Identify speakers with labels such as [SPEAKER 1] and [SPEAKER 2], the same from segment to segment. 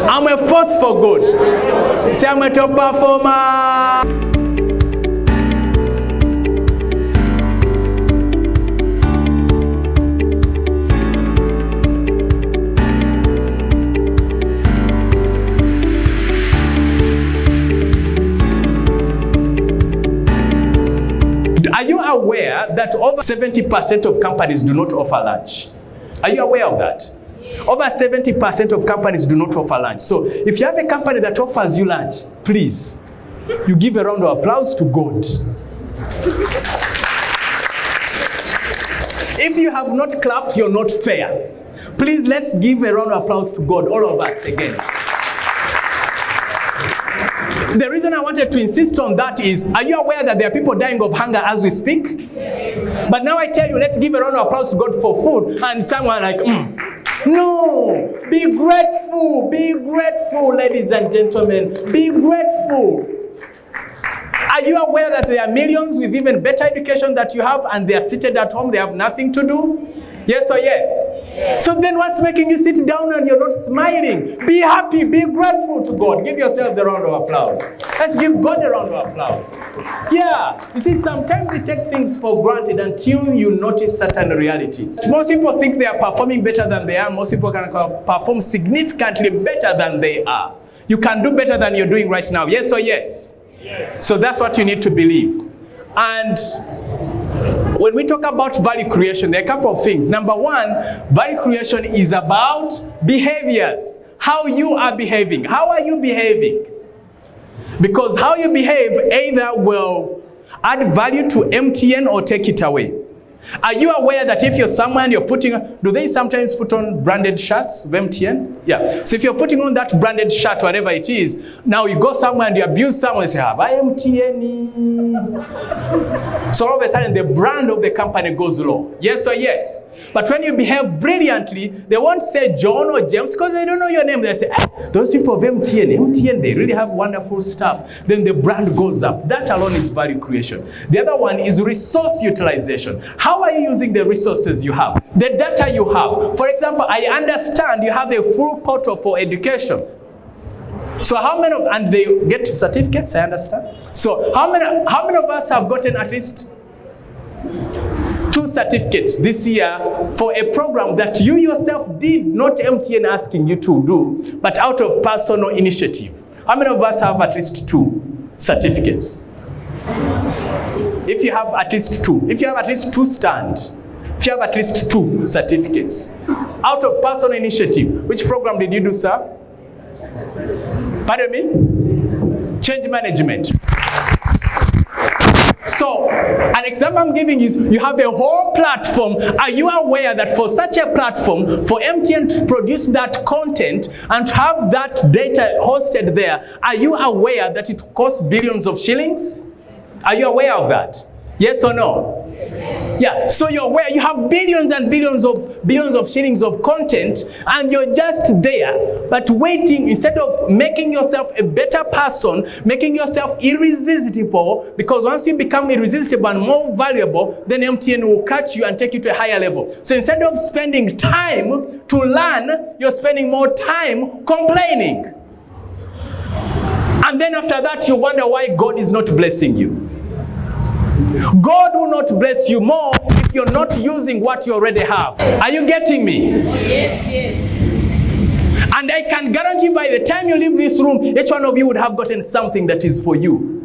[SPEAKER 1] I'm a force for good. Say I'm a top performer. Are you aware that over 70% of companies do not offer lunch? Are you aware of that? Over 70% of companies do not offer lunch. So if you have a company that offers you lunch, please, you give a round of applause to God. If you have not clapped, you're not fair. Please, let's give a round of applause to God, all of us again. The reason I wanted to insist on that is, are you aware that there are people dying of hunger as we speak? Yes. But now I tell you, let's give a round of applause to God for food, and someone like, No, be grateful, ladies and gentlemen, be grateful. Are you aware that there are millions with even better education that you have, and they are seated at home, they have nothing to do? Yes or yes? So then what's making you sit down and you're not smiling? Be happy, be grateful to God. Give yourselves a round of applause. Let's give God a round of applause. Yeah, you see, sometimes we take things for granted until you notice certain realities. Most people think they are performing better than they are. Most people can perform significantly better than they are. You can do better than you're doing right now. Yes or yes? Yes. So that's what you need to believe. And when we talk about value creation, there are a couple of things. Number one, value creation is about behaviors. How you are behaving. How are you behaving? Because how you behave either will add value to MTN or take it away. Are you aware that if you're somewhere and you're putting, do they sometimes put on branded shirts of MTN? Yeah. So if you're putting on that branded shirt, whatever it is, now you go somewhere and you abuse someone and say, buy MTN. So all of a sudden the brand of the company goes low. Yes or yes? But when you behave brilliantly, they won't say John or James because they don't know your name. They say, those people of MTN, they really have wonderful stuff. Then the brand goes up. That alone is value creation. The other one is resource utilization. How are you using the resources you have? The data you have. For example, I understand you have a full portal for education. So how many and they get certificates, I understand. So how many of us have gotten at least 2 certificates this year for a program that you yourself did, not MTN asking you to do, but out of personal initiative? How many of us have at least 2 certificates? If you have at least 2, if you have at least 2 stand, if you have at least 2 certificates, out of personal initiative, which program did you do, sir? Pardon me? Change management. So, an example I'm giving is, you have a whole platform. Are you aware that for such a platform, for MTN to produce that content and to have that data hosted there, are you aware that it costs billions of shillings? Are you aware of that? Yes or no? Yeah, so you're aware you have billions and billions of shillings of content, and you're just there, but waiting, instead of making yourself a better person, making yourself irresistible, because once you become irresistible and more valuable, then MTN will catch you and take you to a higher level. So instead of spending time to learn, you're spending more time complaining. And then after that, you wonder why God is not blessing you. God will not bless you more if you're not using what you already have. Are you getting me? Yes, yes. And I can guarantee by the time you leave this room, each one of you would have gotten something that is for you.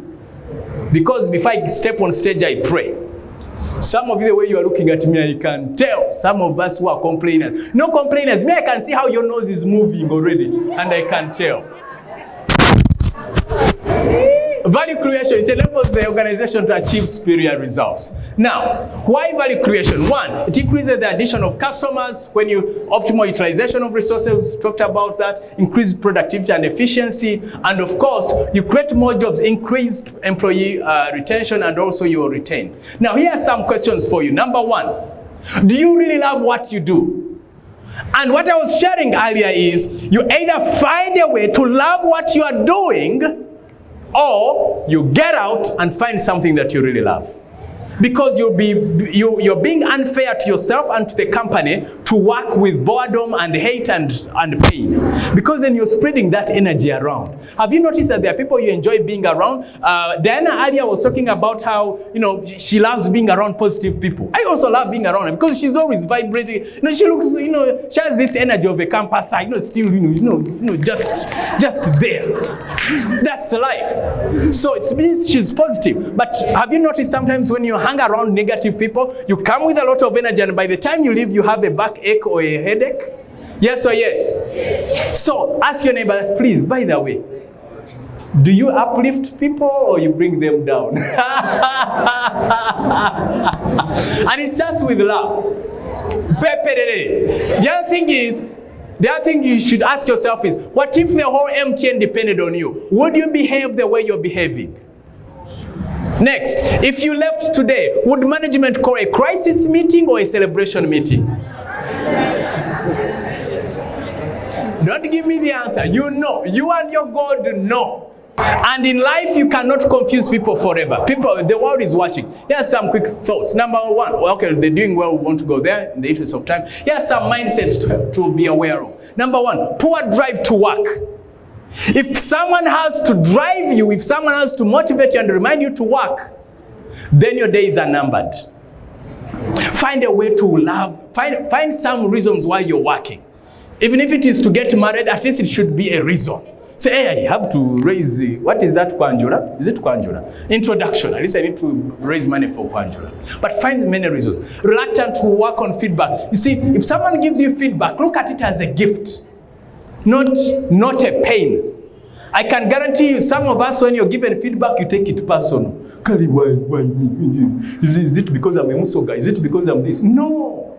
[SPEAKER 1] Because before I step on stage, I pray. Some of you, the way you are looking at me, I can tell. Some of us who are complainers. No complainers. Me, I can see how your nose is moving already. And I can tell. Value creation, it enables the organization to achieve superior results. Now, why value creation? 1, it increases the addition of customers. When you optimal utilization of resources, talked about that, increased productivity and efficiency, and of course, you create more jobs, increased employee retention, and also you will retain. Now, here are some questions for you. Number 1, do you really love what you do? And what I was sharing earlier is, you either find a way to love what you are doing, or you get out and find something that you really love. Because you're being unfair to yourself and to the company to work with boredom and hate and pain. Because then you're spreading that energy around. Have you noticed that there are people you enjoy being around? Diana earlier was talking about how, she loves being around positive people. I also love being around her because she's always vibrating. She looks, she has this energy of a campus side, still, just there. That's life. So it means she's positive. But have you noticed sometimes when you hang around negative people, you come with a lot of energy, and by the time you leave, you have a backache or a headache? Yes or yes? Yes. So ask your neighbor, please, by the way, do you uplift people or you bring them down? And it starts with love. The other thing you should ask yourself is, what if the whole MTN depended on you? Would you behave the way you're behaving? Next, if you left today, would management call a crisis meeting or a celebration meeting? Don't give me the answer. You know. You and your God know. And in life, you cannot confuse people forever. The world is watching. Here are some quick thoughts. Number one, okay, they're doing well, we want to go there in the interest of time. Here are some mindsets to be aware of. Number one, poor drive to work. If someone has to drive you, if someone has to motivate you and remind you to work, then your days are numbered. Find a way to love. Find some reasons why you're working. Even if it is to get married, at least it should be a reason. Say, hey, I have to raise, what is that, Kwanjura? Is it Kwanjura? Introduction. At least I need to raise money for Kwanjura. But find many reasons. Reluctant to work on feedback. You see, if someone gives you feedback, look at it as a gift. Not a pain. I can guarantee you, some of us, when you're given feedback, you take it personal. Why? Is it because I'm a Musoga? Is it because I'm this? No.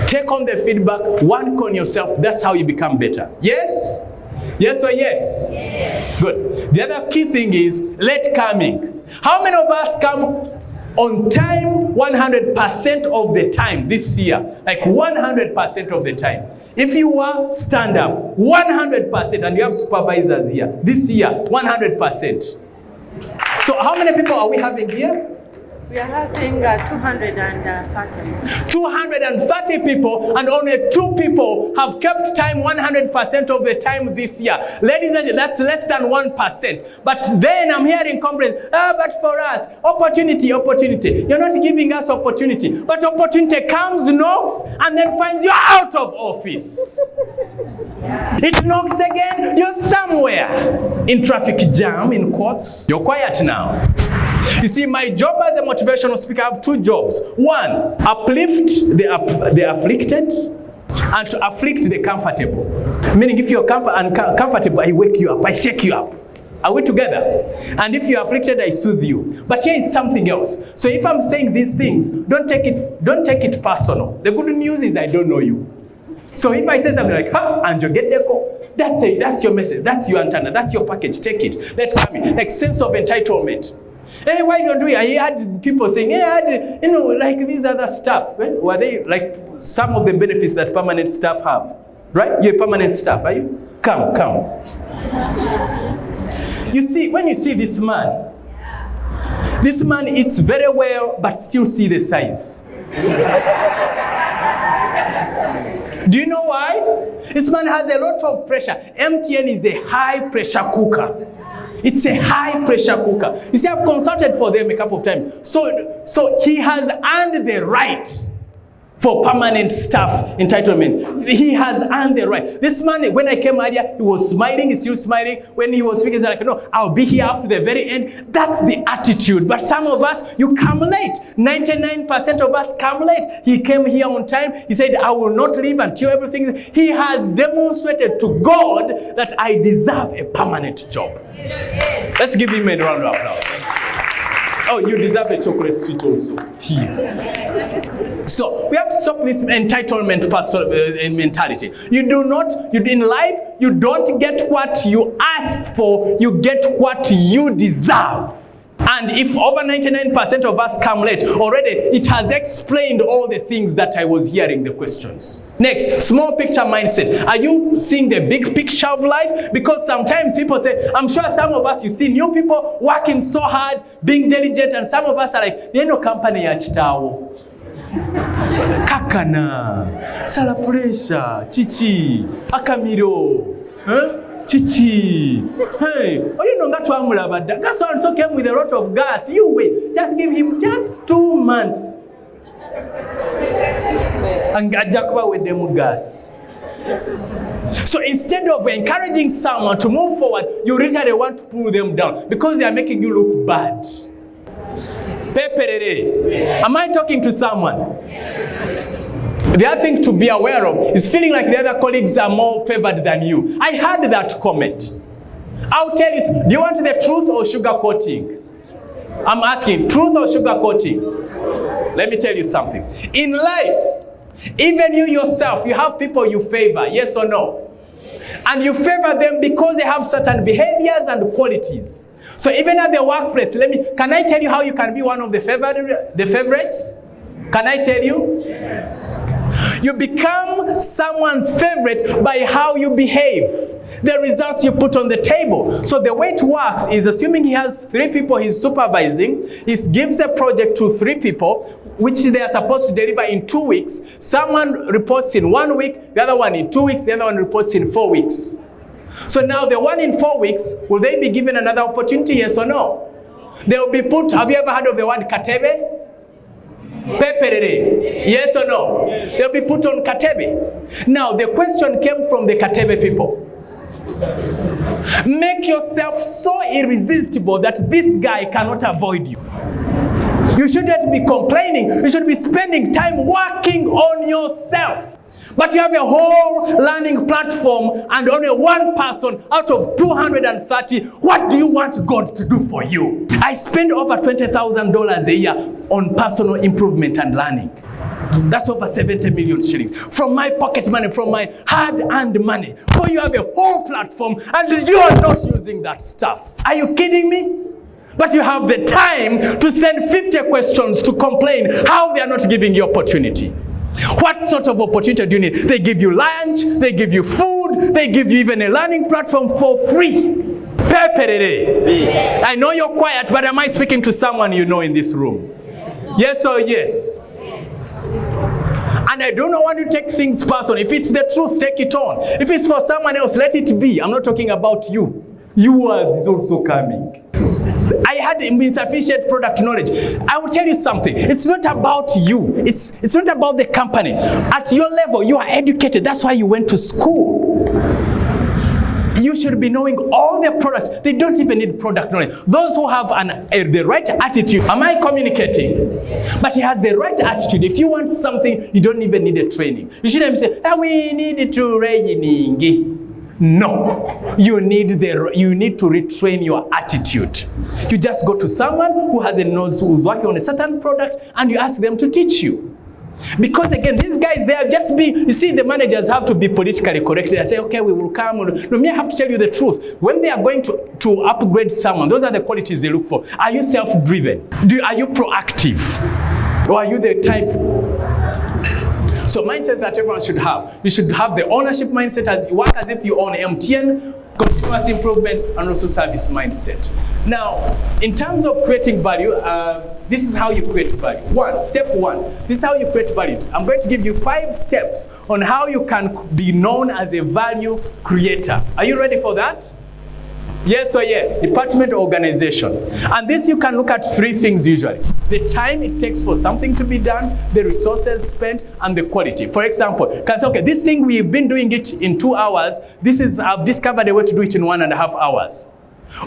[SPEAKER 1] Take on the feedback, work on yourself. That's how you become better. Yes? Yes or yes? Yes. Good. The other key thing is late coming. How many of us come on time 100% of the time this year? Like 100% of the time. If you are, stand up 100%, and you have supervisors here. This year, 100%. So how many people are we having here?
[SPEAKER 2] We are having 230.
[SPEAKER 1] 230 people, and only 2 people have kept time 100% of the time this year. Ladies and gentlemen, that's less than 1%. But then I'm hearing complaints, but for us, opportunity. You're not giving us opportunity. But opportunity comes, knocks, and then finds you out of office. It knocks again, you're somewhere. In traffic jam, in courts. You're quiet now. You see, my job as a motivational speaker, I have 2 jobs. One, uplift the afflicted, and to afflict the comfortable. Meaning, if you're comfortable, I wake you up, I shake you up. Are we together? And if you're afflicted, I soothe you. But here is something else. So if I'm saying these things, don't take it personal. The good news is I don't know you. So if I say something like, Anjo, get the call. That's your message. That's your antenna. That's your package. Take it. Let come in. Like sense of entitlement. Hey, why don't we? I had people saying, hey, like these other stuff. Well, were they like some of the benefits that permanent staff have? Right? You're a permanent staff, are you? Come. You see, when you see this man eats very well, but still see the size. Do you know why? This man has a lot of pressure. MTN is a high pressure cooker. It's a high pressure cooker. You see, I've consulted for them a couple of times. So he has earned the right for permanent staff entitlement. He has earned the right. This man, when I came earlier, he was smiling, he's still smiling. When he was speaking, he's like, no, I'll be here up to the very end. That's the attitude. But some of us, you come late. 99% of us come late. He came here on time. He said, I will not leave until everything. He has demonstrated to God that I deserve a permanent job. Let's give him a round of applause. Oh, you deserve a chocolate sweet also. Here. So we have to stop this entitlement mentality. In life, you don't get what you ask for, you get what you deserve. And if over 99% of us come late, already it has explained all the things that I was hearing the questions. Next, small picture mindset. Are you seeing the big picture of life? Because sometimes people say, I'm sure some of us, you see new people working so hard, being diligent, and some of us are like, no company ya chitawo. Kakana, sala pressure, chichi, akamiro, chichi. Hey, you know that one mulabada. Gas also came with a lot of gas. You wait, just give him just 2 months. And Jacoba with them gas. So instead of encouraging someone to move forward, you literally want to pull them down because they are making you look bad. Am I talking to someone? The other thing to be aware of is feeling like the other colleagues are more favored than you. I heard that comment. I'll tell you, do you want the truth or sugarcoating? I'm asking, truth or sugarcoating? Let me tell you something. In life, even you yourself, you have people you favor, yes or no? And you favor them because they have certain behaviors and qualities. So even at the workplace, can I tell you how you can be one of the favorites? Can I tell you? Yes. You become someone's favorite by how you behave, the results you put on the table. So the way it works is, assuming he has 3 people he's supervising, he gives a project to 3 people, which they are supposed to deliver in 2 weeks. Someone reports in 1 week, the other one in 2 weeks, the other one reports in 4 weeks. So now the one in 4 weeks, will they be given another opportunity, yes or no? They will be put, have you ever heard of the word katebe? Peperere, yes or no? Yes. They'll be put on katebe. Now the question came from the katebe people. Make yourself so irresistible that this guy cannot avoid you. You shouldn't be complaining. You should be spending time working on yourself. But you have a whole learning platform and only one person out of 230. What do you want God to do for you? I spend over $20,000 a year on personal improvement and learning. That's over 70 million shillings. From my pocket money, from my hard-earned money. But you have a whole platform and you are not using that stuff. Are you kidding me? But you have the time to send 50 questions to complain how they are not giving you opportunity. What sort of opportunity do you need? They give you lunch, they give you food, they give you even a learning platform for free. I know you're quiet, but am I speaking to someone you know in this room? Yes or yes? And I don't want to take things personal. If it's the truth, take it on. If it's for someone else, let it be. I'm not talking about you. Yours is also coming. I had insufficient product knowledge. I will tell you something. It's not about you. It's not about the company. At your level, you are educated. That's why you went to school. You should be knowing all the products. They don't even need product knowledge. Those who have the right attitude. Am I communicating? But he has the right attitude. If you want something, you don't even need a training. You shouldn't say, we need to training. No, you need to retrain your attitude. You just go to someone who who's working on a certain product and you ask them to teach you. Because again, these guys, they are just you see, the managers have to be politically correct. They say, okay, we will come. No, me, I have to tell you the truth. When they are going to upgrade someone, those are the qualities they look for. Are you self-driven? Are you proactive? Or are you the type? So mindset that everyone should have. You should have the ownership mindset, as you work as if you own MTN, continuous improvement, and also service mindset. Now, in terms of creating value, this is how you create value. Step one, this is how you create value. I'm going to give you 5 steps on how you can be known as a value creator. Are you ready for that? Yes or yes? Department organization. And this you can look at 3 things usually. The time it takes for something to be done, the resources spent, and the quality. For example, you can say, okay, this thing we've been doing it in 2 hours. I've discovered a way to do it in 1.5 hours.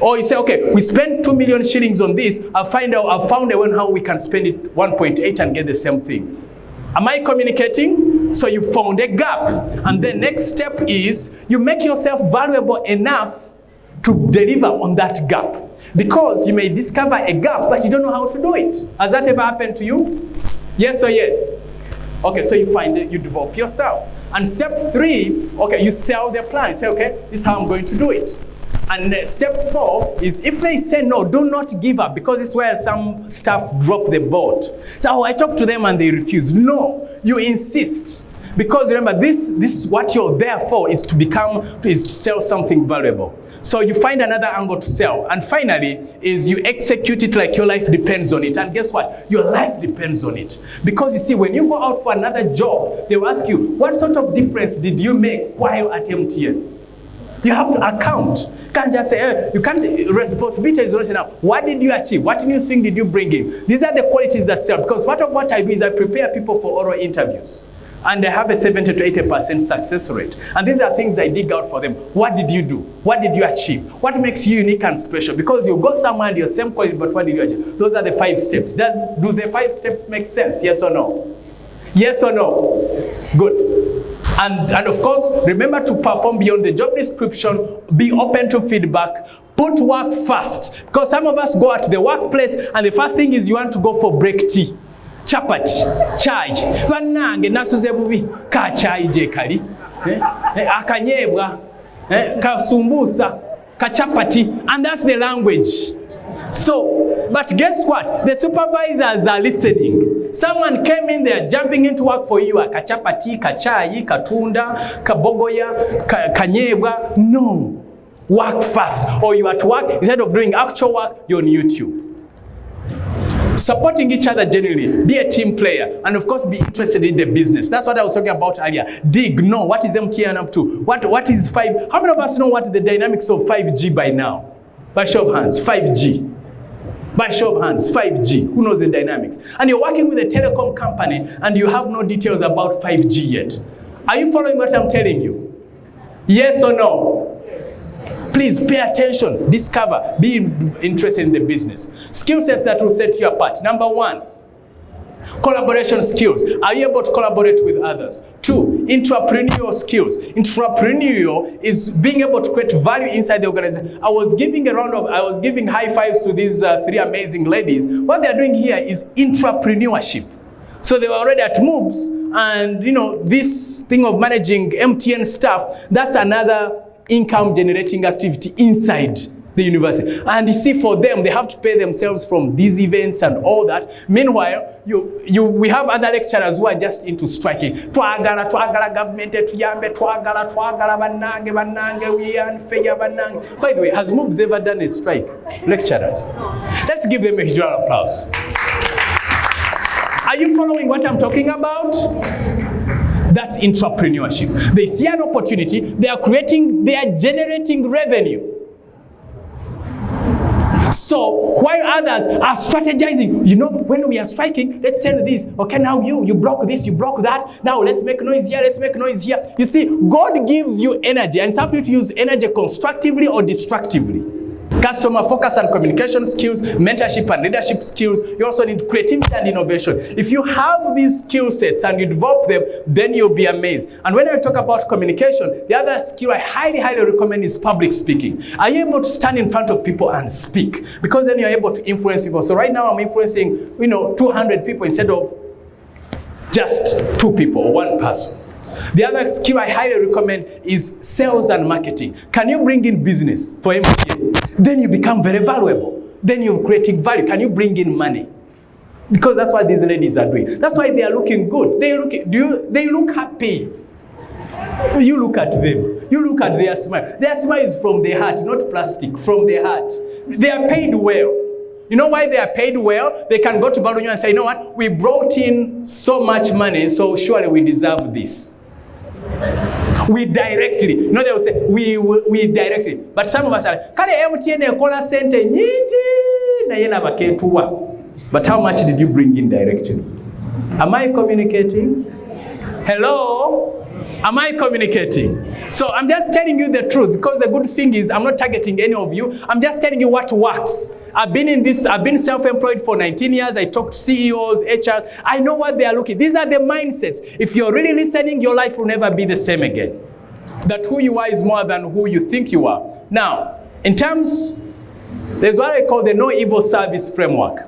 [SPEAKER 1] Or you say, okay, we spent 2 million shillings on this. I've found a way how we can spend it 1.8 and get the same thing. Am I communicating? So you found a gap. And the next step is you make yourself valuable enough to deliver on that gap. Because you may discover a gap, but you don't know how to do it. Has that ever happened to you? Yes or yes? Okay, so you find it, you develop yourself. And step 3, okay, you sell the plan. You say, okay, this is how I'm going to do it. And step 4 is if they say no, do not give up, because it's where some staff drop the boat. So I talk to them and they refuse. No, you insist. Because remember, this is what you're there for, is to sell something valuable. So you find another angle to sell. And finally, is you execute it like your life depends on it. And guess what? Your life depends on it. Because you see, when you go out for another job, they will ask you, what sort of difference did you make while at MTN? You have to account. You can't just say, you can't, responsibility is not enough. What did you achieve? What new thing did you bring in? These are the qualities that sell. Because part of what I do is I prepare people for oral interviews. And they have a 70 to 80% success rate. And these are things I dig out for them. What did you do? What did you achieve? What makes you unique and special? Because you go somewhere and you're same quality, but what did you achieve? Those are the 5 steps. Do the 5 steps make sense? Yes or no? Yes or no? Good. And of course, remember to perform beyond the job description. Be open to feedback. Put work first. Because some of us go at the workplace and the first thing is you want to go for break tea. Chapati, chai, vanange nasuze bubi ka chai je kali, akanyebwa, ka sumbusa, ka chapati, and that's the language. So, but guess what? The supervisors are listening. Someone came in there jumping into work for you, ka chapati, ka chai, ka tunda, ka bogoya, ka nyebwa. No, work fast, or you are at work, instead of doing actual work, you're on YouTube. Supporting each other generally, be a team player, and of course be interested in the business. That's what I was talking about earlier. Dig, know what is MTN up to? What is 5? How many of us know what the dynamics of 5G by now? By show of hands, 5G. By show of hands, 5G. Who knows the dynamics? And you're working with a telecom company and you have no details about 5G yet. Are you following what I'm telling you? Yes or no? Please pay attention, discover, be interested in the business. Skill sets that will set you apart. Number 1, collaboration skills. Are you able to collaborate with others? 2, entrepreneurial skills. Entrepreneurial is being able to create value inside the organization. I was giving high fives to these 3 amazing ladies. What they're doing here is entrepreneurship. So they were already at moves, and this thing of managing MTN staff, that's another income generating activity inside the university. And you see, for them, they have to pay themselves from these events and all that. Meanwhile, we have other lecturers who are just into striking. Twagala government, tuyambe, twagala banange, we unfair banange. By the way, has MOOBS ever done a strike? Lecturers. Let's give them a huge round of applause. Are you following what I'm talking about? That's entrepreneurship. They see an opportunity, they are generating revenue. So while others are strategizing, when we are striking, let's sell this. Okay, now you block this, you block that. Now let's make noise here, let's make noise here. You see, God gives you energy, and some people use energy constructively or destructively. Customer focus and communication skills, mentorship and leadership skills. You also need creativity and innovation. If you have these skill sets and you develop them, then you'll be amazed. And when I talk about communication, the other skill I highly, highly recommend is public speaking. Are you able to stand in front of people and speak? Because then you're able to influence people. So right now I'm influencing, 200 people instead of just 2 people or 1 person. The other skill I highly recommend is sales and marketing. Can you bring in business for MTN? Then you become very valuable. Then you're creating value. Can you bring in money? Because that's what these ladies are doing. That's why they are looking good. They look happy. You look at them. You look at their smile. Their smile is from their heart, not plastic, from their heart. They are paid well. You know why they are paid well? They can go to Balonyo and say, you know what? We brought in so much money, so surely we deserve this. We directly. They will say, we directly. But some of us are like, Kale MTN ekola sente nyingi na yena baketuwa. But how much did you bring in directly? Am I communicating? Hello? Am I communicating? So I'm just telling you the truth, because the good thing is I'm not targeting any of you. I'm just telling you what works. I've been self-employed for 19 years. I talk to CEOs, HR. I know what they are looking. These are the mindsets. If you're really listening, your life will never be the same again. That who you are is more than who you think you are. Now, there's what I call the no evil service framework.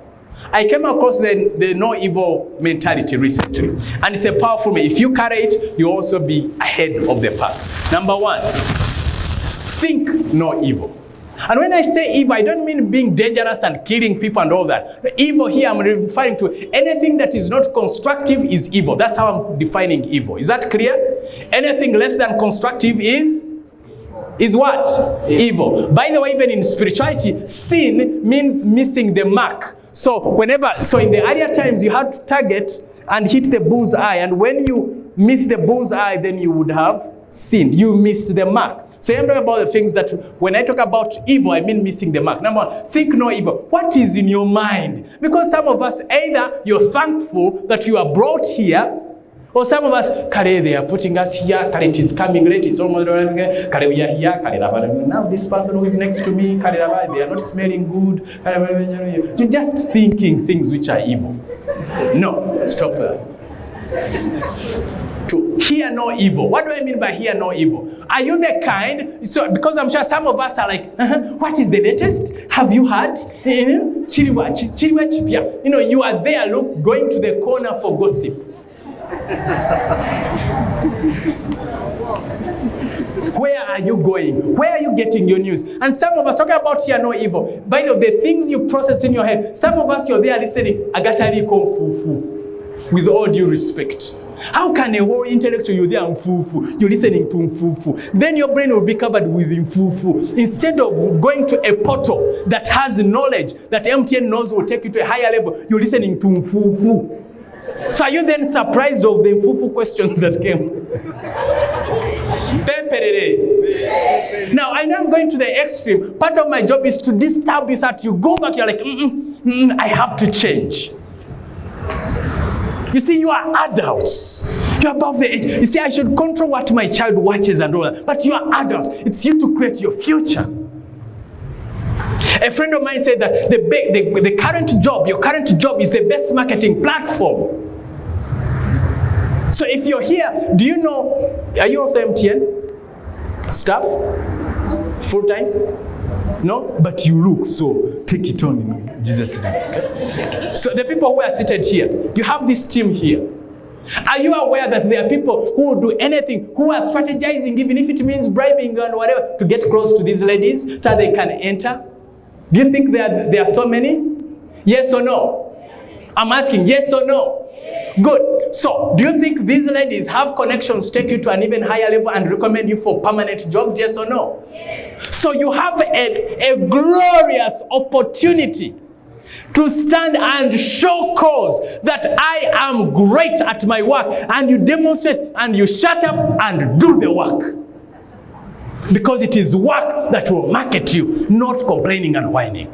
[SPEAKER 1] I came across the no evil mentality recently. And it's a powerful way. If you carry it, you'll also be ahead of the pack. Number 1, think no evil. And when I say evil, I don't mean being dangerous and killing people and all that. The evil here, I'm referring to anything that is not constructive is evil. That's how I'm defining evil. Is that clear? Anything less than constructive is what? Evil. By the way, even in spirituality, sin means missing the mark. So in the earlier times, you had to target and hit the bull's eye. And when you miss the bull's eye, then you would have sinned. You missed the mark. So I'm talking about the things that when I talk about evil, I mean missing the mark. Number one, think no evil. What is in your mind? Because some of us, either you're thankful that you are brought here, or some of us, Kale, they are putting us here, Kale, it is coming late, it's almost Kale, we are here, Kale, now this person who is next to me, Kale, they are not smelling good. You're just thinking things which are evil. No, stop that. To hear no evil. What do I mean by hear no evil? Are you the kind, so because I'm sure some of us are like, what is the latest? Have you heard? You are there, look, going to the corner for gossip. Where are you going? Where are you getting your news? And some of us talking about hear no evil. By the way, the things you process in your head, some of us, you're there listening, agatari kong fufu, with all due respect. How can a whole intellectual, you're there mfufu, you're listening to mfufu, then your brain will be covered with mfufu. Instead of going to a portal that has knowledge, that MTN knows will take you to a higher level, you're listening to mfufu. So are you then surprised of the mfufu questions that came? Now, I know I'm going to the extreme. Part of my job is to disturb you so that you go back, you're like, I have to change. You see, you are adults. You're above the age. You see, I should control what my child watches and all that. But you are adults. It's you to create your future. A friend of mine said that the current job, your current job is the best marketing platform. So if you're here, do you know, are you also MTN? Staff? Full-time? No? But you look, so take it on in Jesus' name. Okay? So the people who are seated here, you have this team here. Are you aware that there are people who will do anything, who are strategizing, even if it means bribing and whatever, to get close to these ladies so they can enter? Do you think there are so many? Yes or no? Yes. I'm asking yes or no? Yes. Good. So, do you think these ladies have connections take you to an even higher level and recommend you for permanent jobs? Yes or no? Yes. So you have a glorious opportunity to stand and show cause that I am great at my work, and you demonstrate and you shut up and do the work. Because it is work that will market you, not complaining and whining.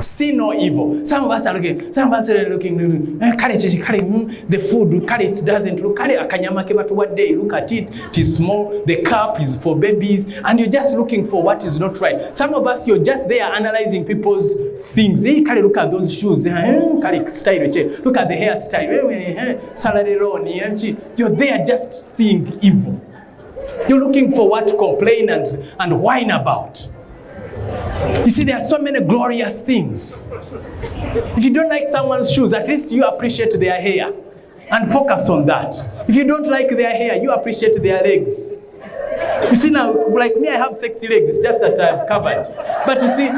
[SPEAKER 1] See no evil. Some of us are looking, the food, it doesn't look, what day, look at it, it is small, the cup is for babies, and you're just looking for what is not right. Some of us, you're just there analyzing people's things. Look at those shoes, look at the hairstyle, salary loan, you're there just seeing evil. You're looking for what to complain and whine about. You see, there are so many glorious things. If you don't like someone's shoes, at least you appreciate their hair and focus on that. If you don't like their hair, you appreciate their legs. You see now, like me, I have sexy legs. It's just that I've covered. But you see,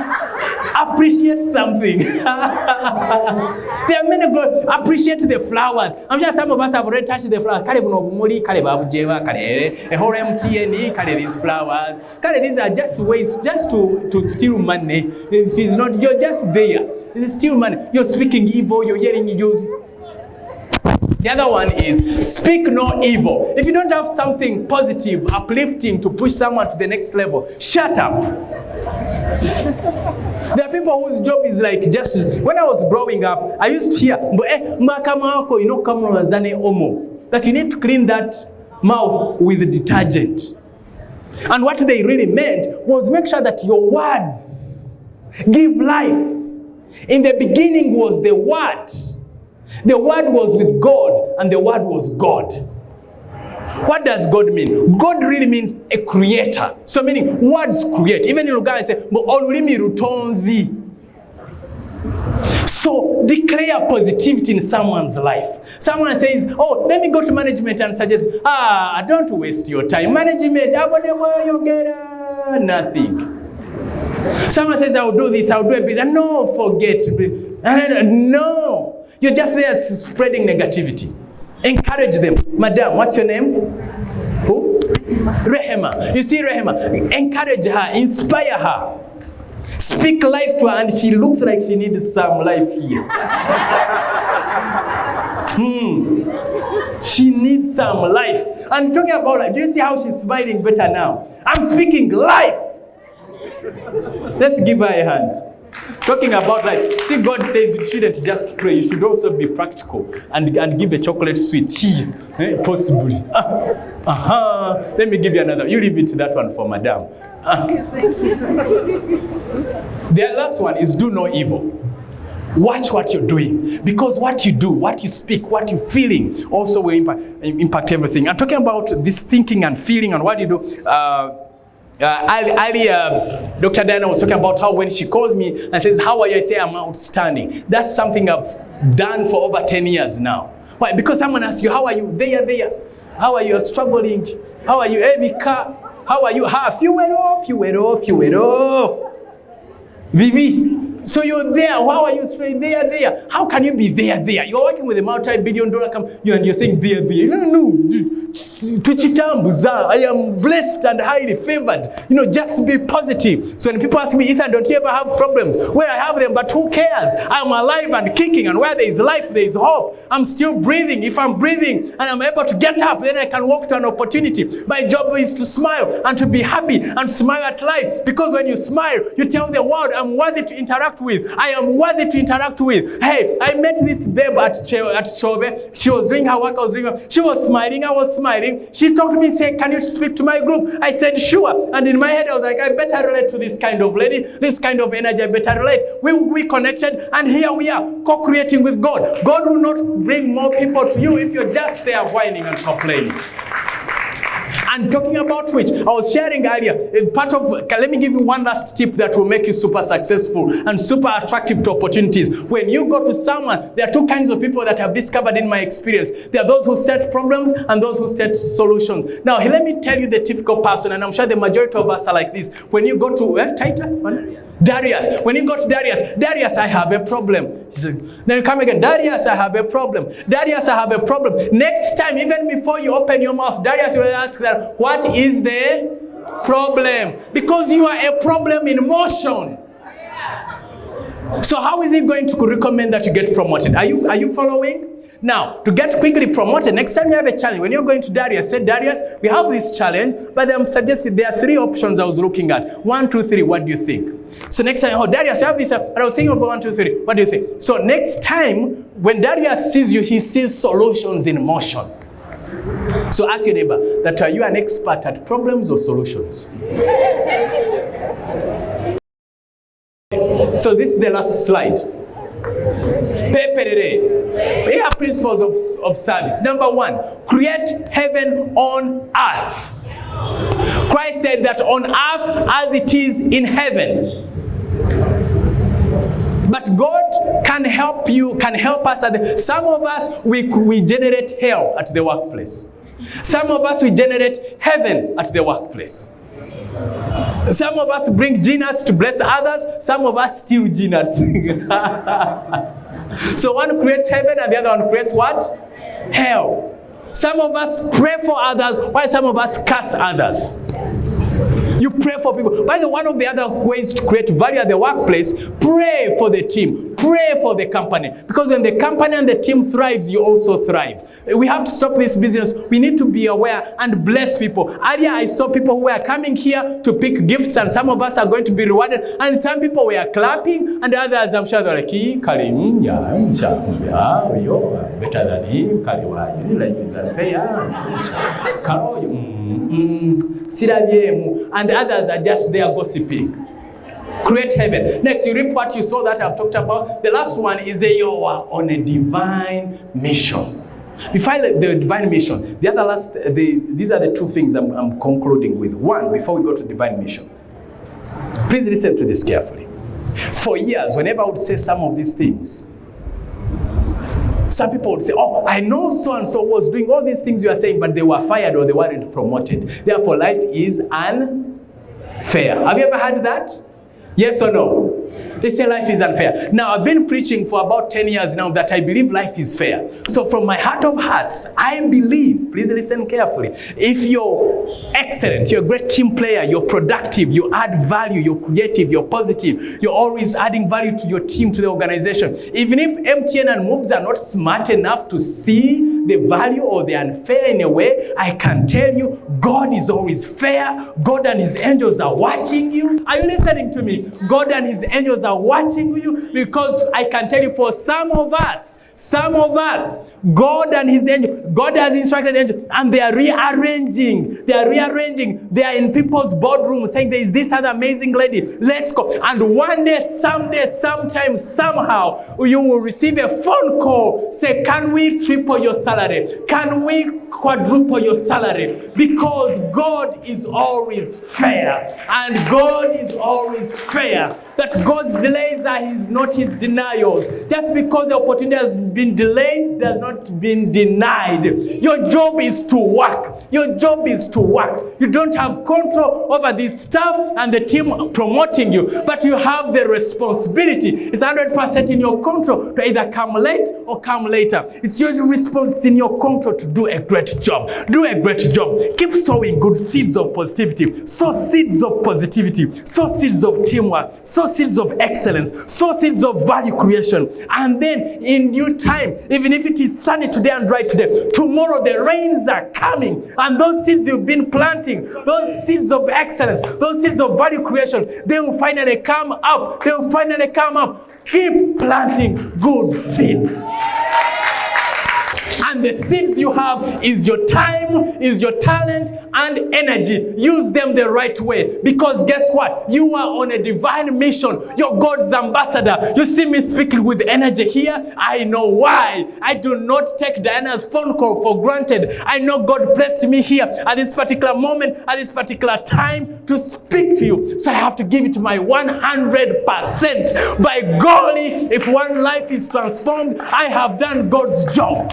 [SPEAKER 1] appreciate something. There are many glories. Appreciate the flowers. I'm sure some of us have already touched the flowers. Kale bunobumuli, kale babujeva, kale a whole MTN, kale these flowers. Kale these are just ways just to steal money. If it's not, you're just there. It's steal money. You're speaking evil. You're hearing you. The other one is speak no evil. If you don't have something positive, uplifting to push someone to the next level, shut up. There are people whose job is like just, when I was growing up, I used to hear, that you need to clean that mouth with detergent. And what they really meant was make sure that your words give life. In the beginning was the Word. The Word was with God, and the Word was God. What does God mean? God really means a creator. So meaning, words create. Even in Luganda, I say, olulimi rutonzi. So declare positivity in someone's life. Someone says, oh, let me go to management and suggest, don't waste your time. Management, nothing. Someone says, I'll do this, I'll do a business. No, forget. No. You're just there spreading negativity. Encourage them. Madam, what's your name? Who? Rehema. You see Rehema? Encourage her, inspire her. Speak life to her, and she looks like she needs some life here. She needs some life. I'm talking about life. Do you see how she's smiling better now? I'm speaking life. Let's give her a hand. Talking about life. See, God says you shouldn't just pray. You should also be practical and give a chocolate sweet here, possibly. Let me give you another. You leave it to that one for Madam. The last one is do no evil. Watch what you're doing, because what you do, what you speak, what you're feeling also will impact everything. I'm talking about this thinking and feeling and what you do. Earlier, Dr. Diana was talking about how when she calls me and says, how are you? I say, I'm outstanding. That's something I've done for over 10 years now. Why? Because someone asks you, how are you? There. How are you? You're struggling. How are you? Emika. How are you? Half. You went off. Vivi. So you're there. How are you straight? There. How can you be there? You're working with a multi-billion-dollar company and you're saying there. No. I am blessed and highly favored. Just be positive. So when people ask me, Ethan, don't you ever have problems? Well, I have them, but who cares? I'm alive and kicking, and where there is life, there is hope. I'm still breathing. If I'm breathing and I'm able to get up, then I can walk to an opportunity. My job is to smile and to be happy and smile at life. Because when you smile, you tell the world, I'm worthy to interact with. I am worthy to interact with. Hey, I met this babe at Chobe. She was doing her work, I was doing her. She was smiling, I was smiling. She talked to me and said, can you speak to my group? I said, sure. And in my head, I was like, I better relate to this kind of lady, this kind of energy, I better relate. We connected, and here we are, co-creating with God. God will not bring more people to you if you're just there whining and complaining. And talking about which, I was sharing earlier, let me give you one last tip that will make you super successful and super attractive to opportunities. When you go to someone, there are two kinds of people that I've discovered in my experience. There are those who set problems and those who set solutions. Now, let me tell you the typical person, and I'm sure the majority of us are like this. When you go to, Darius. When you go to Darius, I have a problem. Then you come again, Darius, I have a problem. Darius, I have a problem. Next time, even before you open your mouth, Darius will ask that, what is the problem? Because you are a problem in motion. So how is he going to recommend that you get promoted? Are you following? Now, to get quickly promoted, next time you have a challenge, when you're going to Darius, say, Darius, we have this challenge, but I'm suggesting there are 3 options I was looking at. 1, 2, 3, what do you think? So next time, Darius, you have this, but I was thinking of 1, 2, 3, what do you think? So next time, when Darius sees you, he sees solutions in motion. So ask your neighbor, that are you an expert at problems or solutions? So this is the last slide. Here are principles of service. Number 1, create heaven on earth. Christ said that on earth as it is in heaven. But God can help us. Some of us, we generate hell at the workplace. Some of us, we generate heaven at the workplace. Some of us bring genius to bless others. Some of us steal genius. So one creates heaven and the other one creates what? Hell. Some of us pray for others while some of us curse others. You pray for people. By the way, one of the other ways to create value at the workplace, pray for the team. Pray for the company. Because when the company and the team thrives, you also thrive. We have to stop this business. We need to be aware and bless people. Earlier, I saw people who were coming here to pick gifts, and some of us are going to be rewarded. And some people were clapping, and others, I'm sure, they're like, better than him. Life is unfair. And others are just there gossiping. Create heaven. Next, you reap what you saw that I've talked about. The last one is you are on a divine mission. Before the divine mission, these are the 2 things I'm concluding with. 1, before we go to divine mission. Please listen to this carefully. For years, whenever I would say some of these things, some people would say, oh, I know so-and-so was doing all these things you are saying, but they were fired or they weren't promoted. Therefore, life is unfair. fair. Have you ever heard that? Yes or no? They say life is unfair. Now, I've been preaching for about 10 years now that I believe life is fair. So from my heart of hearts, I believe, please listen carefully, if you're excellent, you're a great team player, you're productive, you add value, you're creative, you're positive, you're always adding value to your team, to the organization. Even if MTN and MOBs are not smart enough to see the value or the unfair in a way, I can tell you, God is always fair. God and his angels are watching you. Are you listening to me? God and his angels are watching you, because I can tell you, for some of us, God and his angel, God has instructed angels, and they are rearranging. They are in people's boardrooms saying, there is this other amazing lady, let's go. And one day, someday, sometime, somehow, you will receive a phone call, say, can we triple your salary? Can we quadruple your salary? Because God is always fair. And God is always fair. That God's delays are not his denials. Just because the opportunity has been delayed does not mean denied. Your job is to work. Your job is to work. You don't have control over this stuff and the team promoting you, but you have the responsibility. It's 100% in your control to either come late or come later. It's your responsibility, in your control to do a great job. Do a great job. Keep sowing good seeds of positivity. Sow seeds of positivity. Sow seeds of teamwork. Sow seeds of excellence. Sow seeds of value creation. And then in due time, even if it is sunny today and dry today, tomorrow the rains are coming. And those seeds you've been planting, those seeds of excellence, those seeds of value creation, they will finally come up. They will finally come up. Keep planting good seeds. And the seeds you have is your time, is your talent, and energy. Use them the right way. Because guess what? You are on a divine mission. You're God's ambassador. You see me speaking with energy here. I know why. I do not take Diana's phone call for granted. I know God placed me here at this particular moment, at this particular time to speak to you. So I have to give it my 100%. By golly, if one life is transformed, I have done God's job.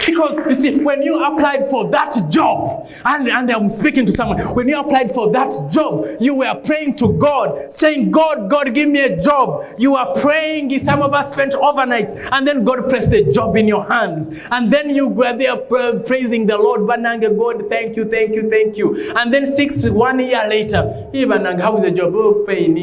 [SPEAKER 1] Because you see, when you applied for that job, and I'm speaking to someone, when you applied for that job, you were praying to God, saying, God, give me a job. You are praying. Some of us spent overnights, and then God placed the job in your hands. And then you were there praising the Lord, Bananga, God, thank you. And then 1 year later, Bananga, how is the job? Oh, pain,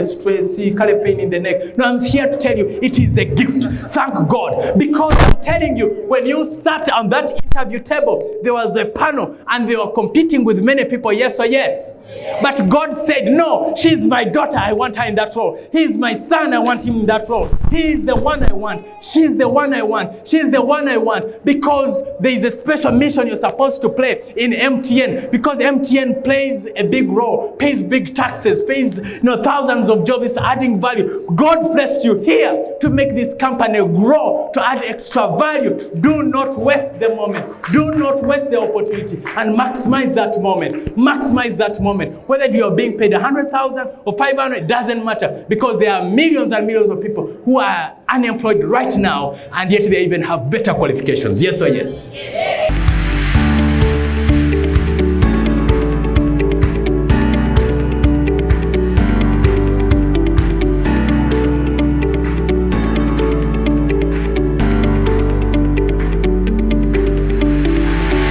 [SPEAKER 1] stress, pain in the neck. No, I'm here to tell you, it is a gift. Thank God. Because I'm telling you, when you sat on that interview table, there was a panel and they were competing with many people, yes or yes. But God said, no, she's my daughter, I want her in that role. He's my son, I want him in that role. He is the one I want. She's the one I want. She's the one I want. Because there is a special mission you're supposed to play in MTN. Because MTN plays a big role, pays big taxes, pays thousands of jobs, adding value. God blessed you here to make this company grow, to add extra value. Do not waste the moment. Do not waste the opportunity, and maximize that moment. Maximize that moment. Whether you are being paid 100,000 or 500, doesn't matter, because there are millions and millions of people who are unemployed right now, and yet they even have better qualifications. Yes or yes? Yes.